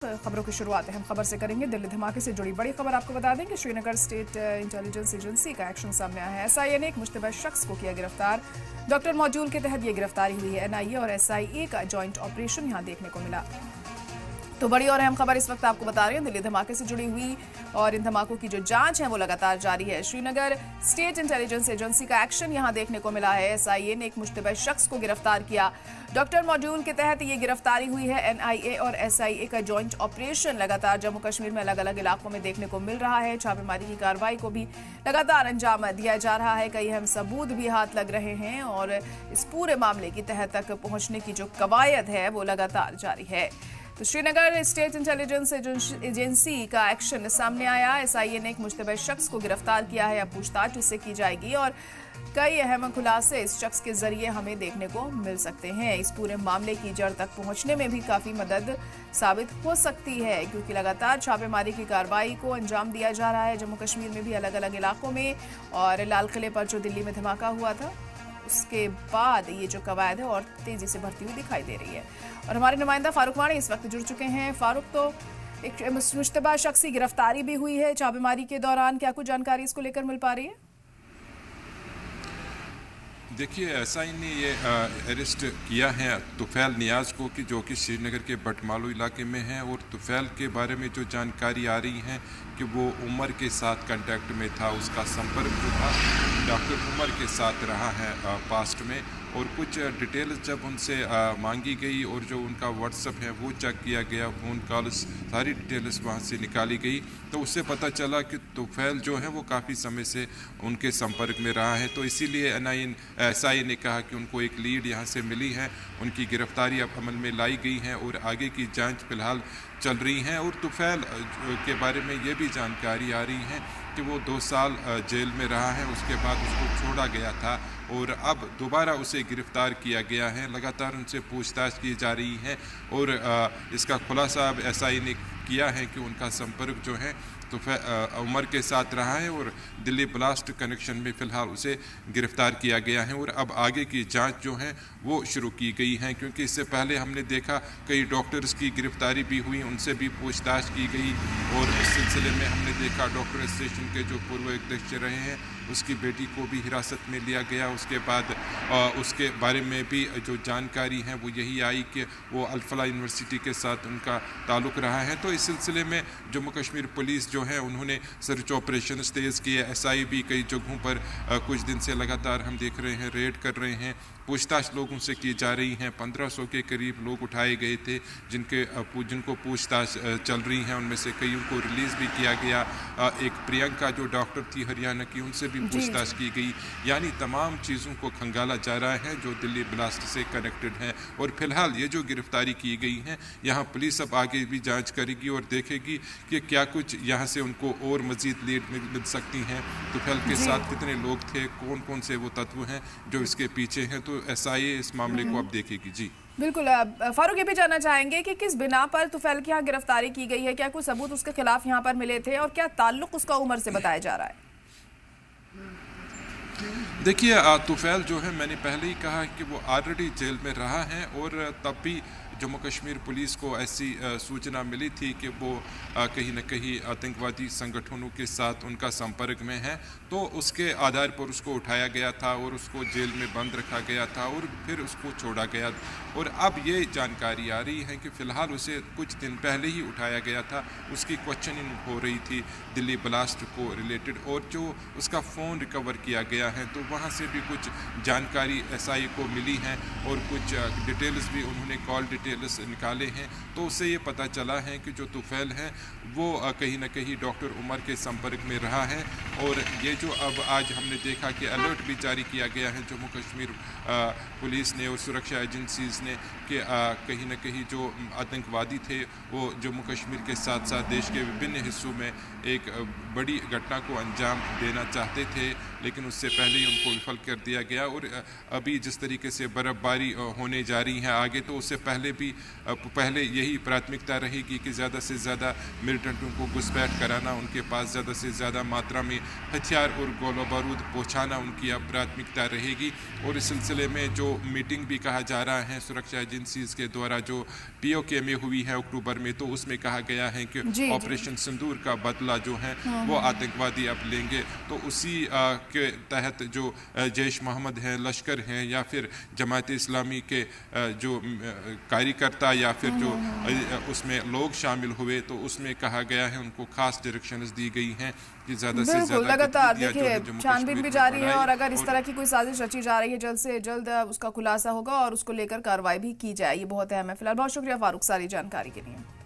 खबरों की शुरुआत हम खबर से करेंगे। दिल्ली धमाके से जुड़ी बड़ी खबर आपको बता दें कि श्रीनगर स्टेट इंटेलिजेंस एजेंसी का एक्शन सामने आया है। एसआईए ने एक मुश्तबह शख्स को किया गिरफ्तार। डॉक्टर मॉड्यूल के तहत ये गिरफ्तारी हुई है। एनआईए और एसआईए का जॉइंट ऑपरेशन यहां देखने को मिला। तो बड़ी और अहम खबर इस वक्त आपको बता रहे हैं दिल्ली धमाके से जुड़ी हुई, और इन धमाकों की जो जांच है वो लगातार जारी है। श्रीनगर स्टेट इंटेलिजेंस एजेंसी का एक्शन यहां देखने को मिला है। एसआईए ने एक मुश्तबह शख्स को गिरफ्तार किया। डॉक्टर मॉड्यूल के तहत ये गिरफ्तारी हुई है। एनआईए और एसआईए का जॉइंट ऑपरेशन लगातार जम्मू कश्मीर में अलग अलग इलाकों में देखने को मिल रहा है। छापेमारी की कार्रवाई को भी लगातार अंजाम दिया जा रहा है। कई अहम सबूत भी हाथ लग रहे हैं और इस पूरे मामले की तह तक पहुंचने की जो कवायद है वो लगातार जारी है। तो श्रीनगर स्टेट इंटेलिजेंस एजेंसी का एक्शन सामने आया। एसआईए ने एक मुश्तबह शख्स को गिरफ्तार किया है। अब पूछताछ इससे की जाएगी और कई अहम खुलासे इस शख्स के जरिए हमें देखने को मिल सकते हैं। इस पूरे मामले की जड़ तक पहुंचने में भी काफी मदद साबित हो सकती है, क्योंकि लगातार छापेमारी की कार्रवाई को अंजाम दिया जा रहा है जम्मू कश्मीर में भी अलग अलग इलाकों में। और लाल किले पर जो दिल्ली में धमाका हुआ था उसके बाद ये जो कवायद है और तेजी से बढ़ती हुई दिखाई दे रही है। और हमारे नुमाइंदा फारूक वाणी इस वक्त जुड़ चुके हैं। फारूक, तो एक मुश्तबह शख्स की गिरफ्तारी भी हुई है छापेमारी के दौरान, क्या कुछ जानकारी इसको लेकर मिल पा रही है? देखिए, एसआई ने ये अरेस्ट किया है तुफैल नियाज को, कि जो कि श्रीनगर के बटमालू इलाके में है। और तुफैल के बारे में जो जानकारी आ रही है कि वो उमर के साथ कांटेक्ट में था, उसका संपर्क जो था डॉक्टर उमर के साथ रहा है पास्ट में। और कुछ डिटेल्स जब उनसे मांगी गई और जो उनका व्हाट्सएप है वो चेक किया गया, फ़ोन कॉल्स सारी डिटेल्स वहाँ से निकाली गई, तो उससे पता चला कि तुफैल जो है वो काफ़ी समय से उनके संपर्क में रहा है। तो इसीलिए एसआई ने कहा कि उनको एक लीड यहाँ से मिली है, उनकी गिरफ्तारी अब अमल में लाई गई है और आगे की जांच फिलहाल चल रही है। और तुफैल के बारे में ये भी जानकारी आ रही है कि वो 2 साल जेल में रहा है, उसके बाद उसको छोड़ा गया था और अब दोबारा उसे गिरफ्तार किया गया है। लगातार उनसे पूछताछ की जा रही है और इसका खुलासा अब एसआई ने किया है कि उनका संपर्क जो है तो उमर के साथ रहा है और दिल्ली ब्लास्ट कनेक्शन में फ़िलहाल उसे गिरफ्तार किया गया है। और अब आगे की जांच जो है वो शुरू की गई है, क्योंकि इससे पहले हमने देखा कई डॉक्टर्स की गिरफ्तारी भी हुई, उनसे भी पूछताछ की गई। और इस सिलसिले में हमने देखा डॉक्टर एसोसिएशन के जो पूर्व अध्यक्ष रहे हैं उसकी बेटी को भी हिरासत में लिया गया। उसके बाद उसके बारे में भी जो जानकारी है वो यही आई कि वो अल-फलाह यूनिवर्सिटी के साथ उनका ताल्लुक़ रहा है। तो इस सिलसिले में जम्मू कश्मीर पुलिस जो है उन्होंने सर्च ऑपरेशन तेज़ किए। एसआई भी कई जगहों पर कुछ दिन से लगातार हम देख रहे हैं रेड कर रहे हैं, पूछताछ लोगों से की जा रही हैं। 1500 के करीब लोग उठाए गए थे जिनको पूछताछ चल रही हैं, उनमें से कईयों को रिलीज़ भी किया गया। एक प्रियंका जो डॉक्टर थी हरियाणा की, उनसे भी पूछताछ की गई। यानी तमाम चीज़ों को खंगाला जा रहा है जो दिल्ली ब्लास्ट से कनेक्टेड है। और फिलहाल ये जो गिरफ्तारी की गई है, यहाँ पुलिस अब आगे भी जांच करेगी और देखेगी कि क्या कुछ यहाँ से उनको और मजीद लीड मिल सकती हैं। तुफैल के साथ कितने लोग थे, कौन कौन से वो तत्व हैं जो इसके पीछे हैं, तो एसआईए इस मामले को अब देखेगी। जी बिल्कुल। फारूक, ये भी जानना चाहेंगे कि किस बिना पर तुफैल की यहाँ गिरफ्तारी की गई है, क्या कुछ सबूत उसके खिलाफ यहाँ पर मिले थे और क्या ताल्लुक उसका उमर से बताया जा रहा है? देखिए, तुफैल जो है मैंने पहले ही कहा कि वो ऑलरेडी जेल में रहा है और तब भी जम्मू कश्मीर पुलिस को ऐसी सूचना मिली थी कि वो कहीं न कहीं आतंकवादी संगठनों के साथ उनका संपर्क में है, तो उसके आधार पर उसको उठाया गया था और उसको जेल में बंद रखा गया था और फिर उसको छोड़ा गया। और अब ये जानकारी आ रही है कि फ़िलहाल उसे कुछ दिन पहले ही उठाया गया था, उसकी क्वेश्चनिंग हो रही थी दिल्ली ब्लास्ट को रिलेटेड और जो उसका फ़ोन रिकवर किया गया है तो वहाँ से भी कुछ जानकारी एसआई को मिली है और कुछ डिटेल्स भी उन्होंने कॉल डिटेल्स निकाले हैं। तो उससे ये पता चला है कि जो तुफैल है वो कहीं ना कहीं डॉक्टर उमर के संपर्क में रहा है। और ये जो अब आज हमने देखा कि अलर्ट भी जारी किया गया है जम्मू कश्मीर पुलिस ने और सुरक्षा एजेंसीज़ ने कि कहीं ना कहीं जो आतंकवादी थे वो जम्मू कश्मीर के साथ साथ देश के विभिन्न हिस्सों में एक बड़ी घटना को अंजाम देना चाहते थे, लेकिन उससे पहले ही उनको विफल कर दिया गया। और अभी जिस तरीके से बर्फ़बारी होने जा रही है आगे, तो उससे पहले भी पहले यही प्राथमिकता रहेगी कि ज़्यादा से ज़्यादा मिलिटेंटों को घुसपैठ कराना, उनके पास ज़्यादा से ज़्यादा मात्रा में हथियार और गोला बारूद पहुँचाना उनकी अब प्राथमिकता रहेगी। और इस सिलसिले में जो मीटिंग भी कहा जा रहा है सुरक्षा एजेंसीज के द्वारा जो POK में हुई है अक्टूबर में, तो उसमें कहा गया है कि ऑपरेशन सिंदूर का बदला जो है वो आतंकवादी अब लेंगे। तो उसी के तहत जो जैश मोहम्मद है, लश्कर हैं या फिर जमात इस्लामी के जो कार्यकर्ता या फिर जो उसमें लोग शामिल हुए, तो उसमें कहा गया है उनको खास डायरेक्शंस दी गई हैं कि ज़्यादा से ज़्यादा लगातार देखिए छानबीन भी जारी है और अगर इस तरह की कोई साजिश रची जा रही है जल्द से जल्द उसका खुलासा होगा और उसको लेकर कार्रवाई भी की जाए। ये बहुत अहम है। फिलहाल बहुत शुक्रिया फारूक सारी जानकारी के लिए।